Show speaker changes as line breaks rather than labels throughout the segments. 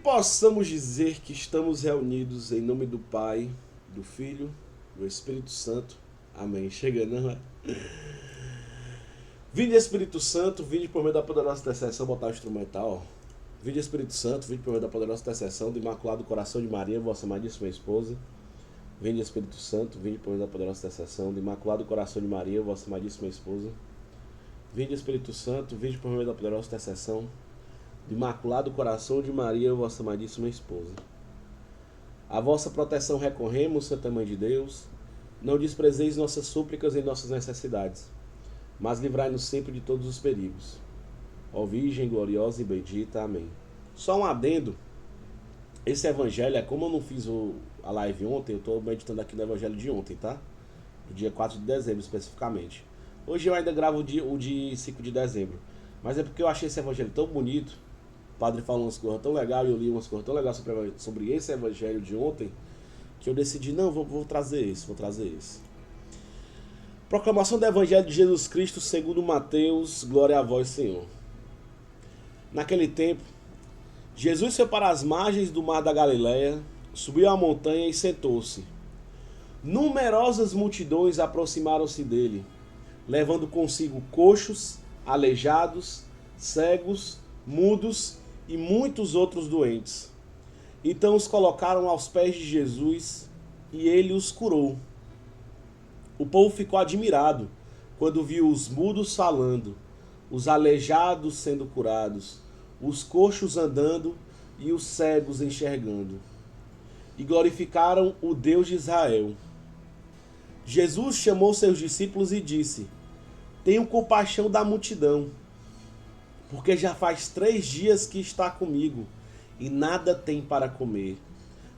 possamos dizer que estamos reunidos em nome do Pai, do Filho, do Espírito Santo. Amém. Chega, não é? Vinde Espírito Santo, vinde por meio da poderosa intercessão, botar o instrumental. Vinde Espírito Santo, vinde por meio da poderosa intercessão do Imaculado Coração de Maria, vossa amadíssima esposa. Vinde Espírito Santo, vinde por meio da poderosa intercessão do Imaculado Coração de Maria, vossa amadíssima esposa. Vinde Espírito Santo, vinde por meio da poderosa intercessão do Imaculado Coração de Maria, vossa amadíssima esposa. A vossa proteção recorremos, Santa Mãe de Deus. Não desprezeis nossas súplicas e nossas necessidades, mas livrai-nos sempre de todos os perigos. Ó Virgem gloriosa e bendita. Amém. Só um adendo. Esse evangelho é como eu não fiz a live ontem, eu estou meditando aqui no evangelho de ontem, tá? Do dia 4 de dezembro especificamente. Hoje eu ainda gravo o de 5 de dezembro. Mas é porque eu achei esse evangelho tão bonito. O padre falou umas coisas tão legais e eu li umas coisas tão legais sobre esse evangelho de ontem, que eu decidi, não, vou trazer esse. Proclamação do Evangelho de Jesus Cristo segundo Mateus. Glória a vós, Senhor. Naquele tempo, Jesus foi para as margens do mar da Galileia, subiu a montanha e sentou-se. Numerosas multidões aproximaram-se dele, levando consigo coxos, aleijados, cegos, mudos e muitos outros doentes. Então os colocaram aos pés de Jesus e ele os curou. O povo ficou admirado quando viu os mudos falando, os aleijados sendo curados, os coxos andando e os cegos enxergando. E glorificaram o Deus de Israel. Jesus chamou seus discípulos e disse: tenham compaixão da multidão, porque já faz 3 dias que está comigo e nada tem para comer.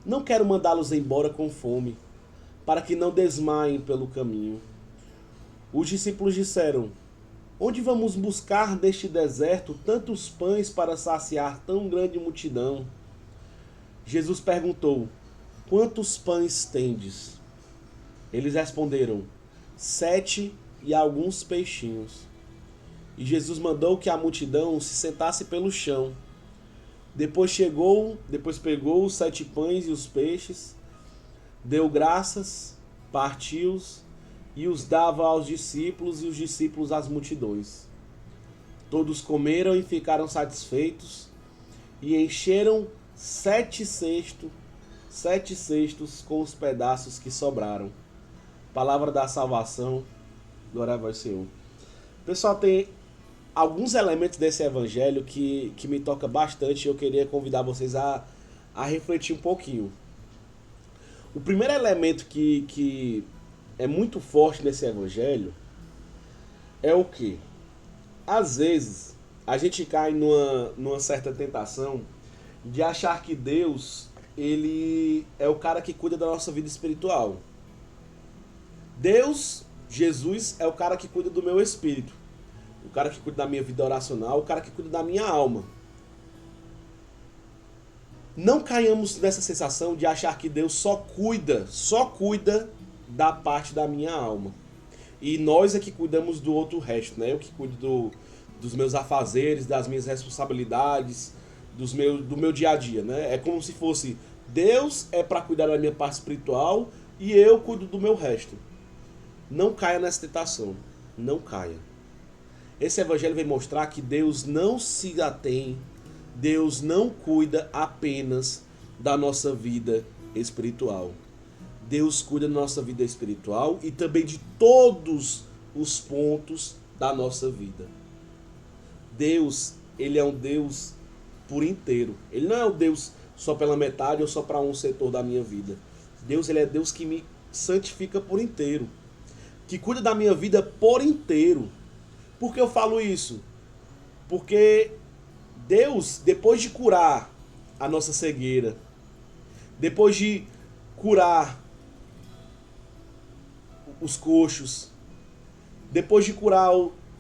Não quero mandá-los embora com fome, para que não desmaiem pelo caminho. Os discípulos disseram: onde vamos buscar neste deserto tantos pães para saciar tão grande multidão? Jesus perguntou: quantos pães tendes? Eles responderam: 7 e alguns peixinhos. E Jesus mandou que a multidão se sentasse pelo chão. Depois pegou os 7 pães e os peixes, deu graças, partiu-os e os dava aos discípulos e os discípulos às multidões. Todos comeram e ficaram satisfeitos e encheram 7 cestos com os pedaços que sobraram. Palavra da salvação. Glória a vós, Senhor. Pessoal, tem alguns elementos desse evangelho que me toca bastante e eu queria convidar vocês a refletir um pouquinho. O primeiro elemento que é muito forte nesse evangelho é o que? Às vezes a gente cai numa certa tentação de achar que Deus, ele é o cara que cuida da nossa vida espiritual. Deus, Jesus, é o cara que cuida do meu espírito, o cara que cuida da minha vida oracional, o cara que cuida da minha alma. Não caiamos nessa sensação de achar que Deus só cuida da parte da minha alma. E nós é que cuidamos do outro resto, né? Eu que cuido dos meus afazeres, das minhas responsabilidades, do meu dia a dia, né? É como se fosse Deus é para cuidar da minha parte espiritual e eu cuido do meu resto. Não caia nessa tentação. Não caia. Esse evangelho vem mostrar que Deus não se atém, Deus não cuida apenas da nossa vida espiritual. Deus cuida da nossa vida espiritual e também de todos os pontos da nossa vida. Deus, ele é um Deus por inteiro. Ele não é um Deus só pela metade ou só para um setor da minha vida. Deus, ele é Deus que me santifica por inteiro, que cuida da minha vida por inteiro. Por que eu falo isso? Porque Deus, depois de curar a nossa cegueira, depois de curar os coxos, depois de curar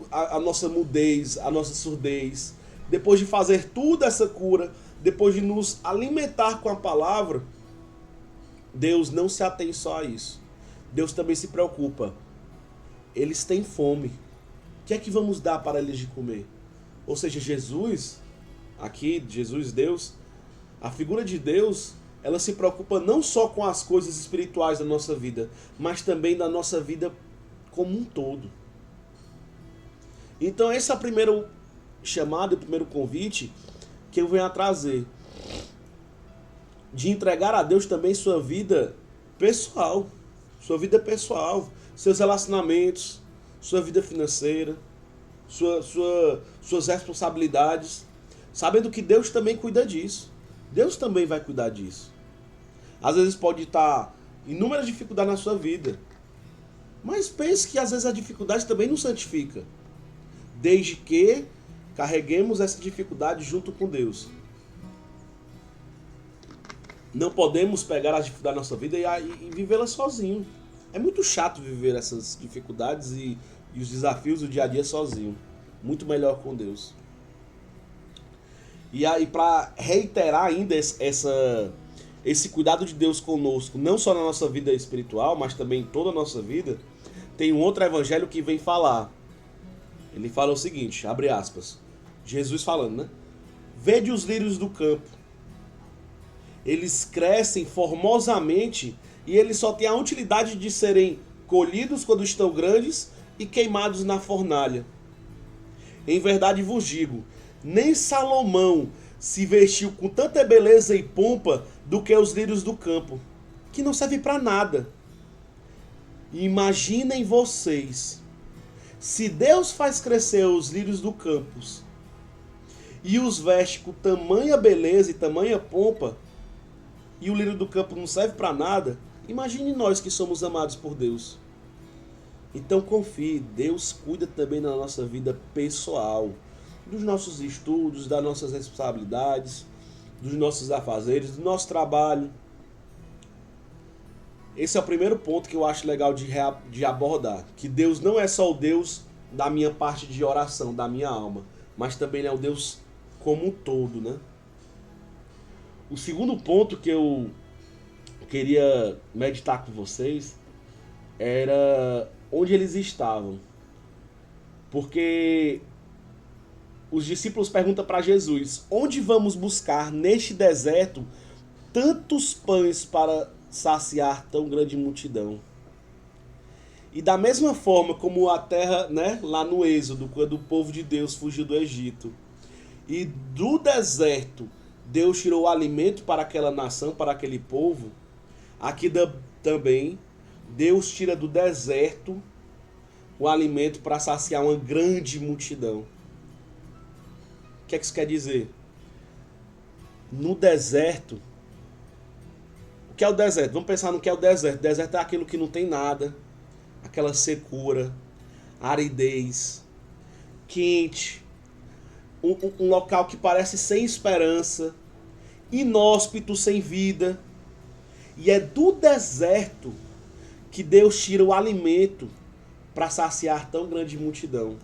a nossa mudez, a nossa surdez, depois de fazer toda essa cura, depois de nos alimentar com a palavra, Deus não se atém só a isso. Deus também se preocupa. Eles têm fome. O que é que vamos dar para eles de comer? Ou seja, Jesus, aqui, Jesus, Deus, A figura de Deus, ela se preocupa não só com as coisas espirituais da nossa vida, mas também da nossa vida como um todo. Então esse é o primeiro chamado, o primeiro convite que eu venho a trazer. De entregar a Deus também sua vida pessoal. Sua vida pessoal, seus relacionamentos, sua vida financeira, suas responsabilidades. Sabendo que Deus também cuida disso. Deus também vai cuidar disso. Às vezes pode estar inúmeras dificuldades na sua vida. Mas pense que às vezes a dificuldade também nos santifica. Desde que carreguemos essa dificuldade junto com Deus. Não podemos pegar as dificuldades da nossa vida e vivê-las sozinho. É muito chato viver essas dificuldades e os desafios do dia a dia sozinho. Muito melhor com Deus. E aí, para reiterar ainda esse cuidado de Deus conosco, não só na nossa vida espiritual, mas também em toda a nossa vida, tem um outro evangelho que vem falar. Ele fala o seguinte, abre aspas, Jesus falando, né? Vede os lírios do campo. Eles crescem formosamente e eles só têm a utilidade de serem colhidos quando estão grandes e queimados na fornalha. Em verdade vos digo, nem Salomão se vestiu com tanta beleza e pompa do que os lírios do campo, que não servem para nada. Imaginem vocês, se Deus faz crescer os lírios do campo e os veste com tamanha beleza e tamanha pompa, e o lírio do campo não serve para nada, imagine nós que somos amados por Deus. Então confie, Deus cuida também da nossa vida pessoal, dos nossos estudos, das nossas responsabilidades, dos nossos afazeres, do nosso trabalho. Esse é o primeiro ponto que eu acho legal de abordar, que Deus não é só o Deus da minha parte de oração, da minha alma, mas também é o Deus como um todo, né? O segundo ponto que eu queria meditar com vocês era onde eles estavam. Porque os discípulos perguntam para Jesus, onde vamos buscar neste deserto tantos pães para saciar tão grande multidão? E da mesma forma como a terra, né, lá no Êxodo, quando o povo de Deus fugiu do Egito, e do deserto Deus tirou o alimento para aquela nação, para aquele povo, aqui também Deus tira do deserto o alimento para saciar uma grande multidão. O que é que isso quer dizer? No deserto, o que é o deserto? Vamos pensar no que é o deserto. O deserto é aquilo que não tem nada, aquela secura, aridez, quente, um local que parece sem esperança, inóspito, sem vida. E é do deserto que Deus tira o alimento para saciar tão grande multidão.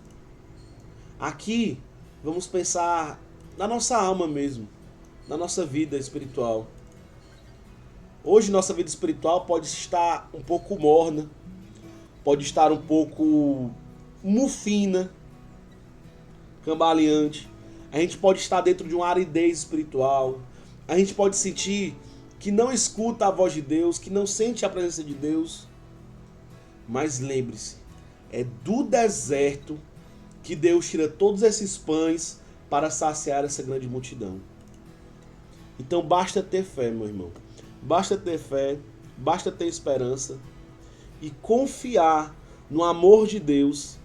Aqui, vamos pensar na nossa alma mesmo, na nossa vida espiritual. Hoje nossa vida espiritual pode estar um pouco morna, pode estar um pouco mufina, cambaleante. A gente pode estar dentro de uma aridez espiritual. A gente pode sentir que não escuta a voz de Deus, que não sente a presença de Deus. Mas lembre-se, é do deserto que Deus tira todos esses pães para saciar essa grande multidão. Então basta ter fé, meu irmão. Basta ter fé, basta ter esperança e confiar no amor de Deus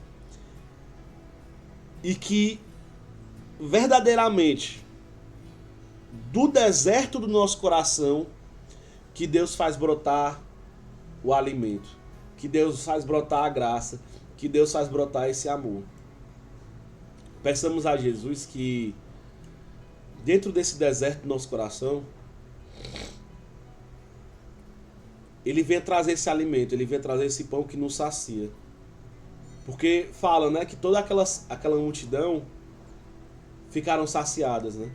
e que verdadeiramente do deserto do nosso coração que Deus faz brotar o alimento, que Deus faz brotar a graça, que Deus faz brotar esse amor. Peçamos a Jesus que dentro desse deserto do nosso coração Ele venha trazer esse alimento, Ele venha trazer esse pão que nos sacia. Porque fala, né, que toda aquela multidão ficaram saciadas, né?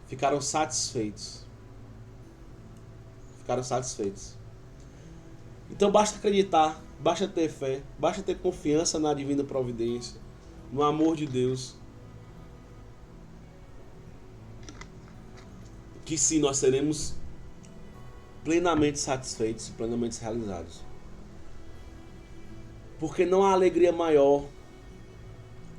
Ficaram satisfeitos. Ficaram satisfeitos. Então basta acreditar, basta ter fé, basta ter confiança na divina providência, no amor de Deus. que sim, nós seremos plenamente satisfeitos e plenamente realizados. Porque não há alegria maior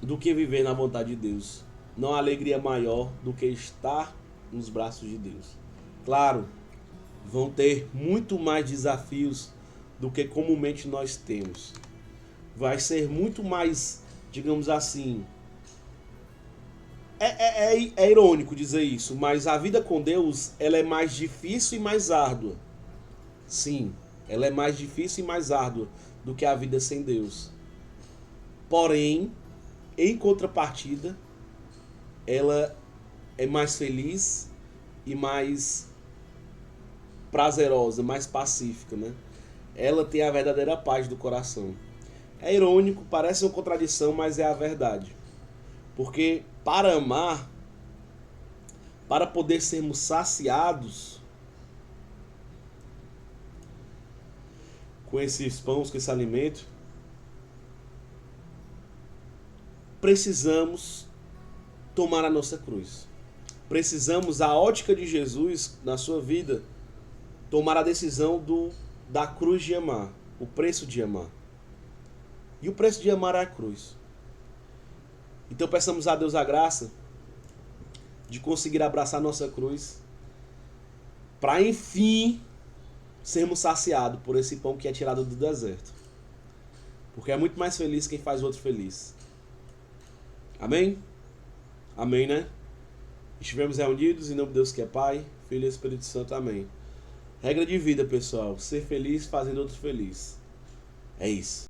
do que viver na vontade de Deus. Não há alegria maior do que estar nos braços de Deus. Claro, vão ter muito mais desafios do que comumente nós temos. Vai ser muito mais, digamos assim, é irônico dizer isso, mas a vida com Deus, ela é mais difícil e mais árdua. Sim, ela é mais difícil e mais árdua do que a vida sem Deus. Porém, em contrapartida, ela é mais feliz e mais prazerosa, mais pacífica, né? Ela tem a verdadeira paz do coração. É irônico, parece uma contradição, mas é a verdade. Porque para amar, para poder sermos saciados com esses pães, com esse alimento, precisamos tomar a nossa cruz. Precisamos, a ótica de Jesus na sua vida, tomar a decisão da cruz de amar, o preço de amar. E o preço de amar é a cruz. Então peçamos a Deus a graça de conseguir abraçar nossa cruz para enfim sermos saciados por esse pão que é tirado do deserto. Porque é muito mais feliz quem faz o outro feliz. Amém? Amém, né? Estivemos reunidos em nome de Deus que é Pai, Filho e Espírito Santo. Amém. Regra de vida, pessoal. Ser feliz fazendo outro feliz. É isso.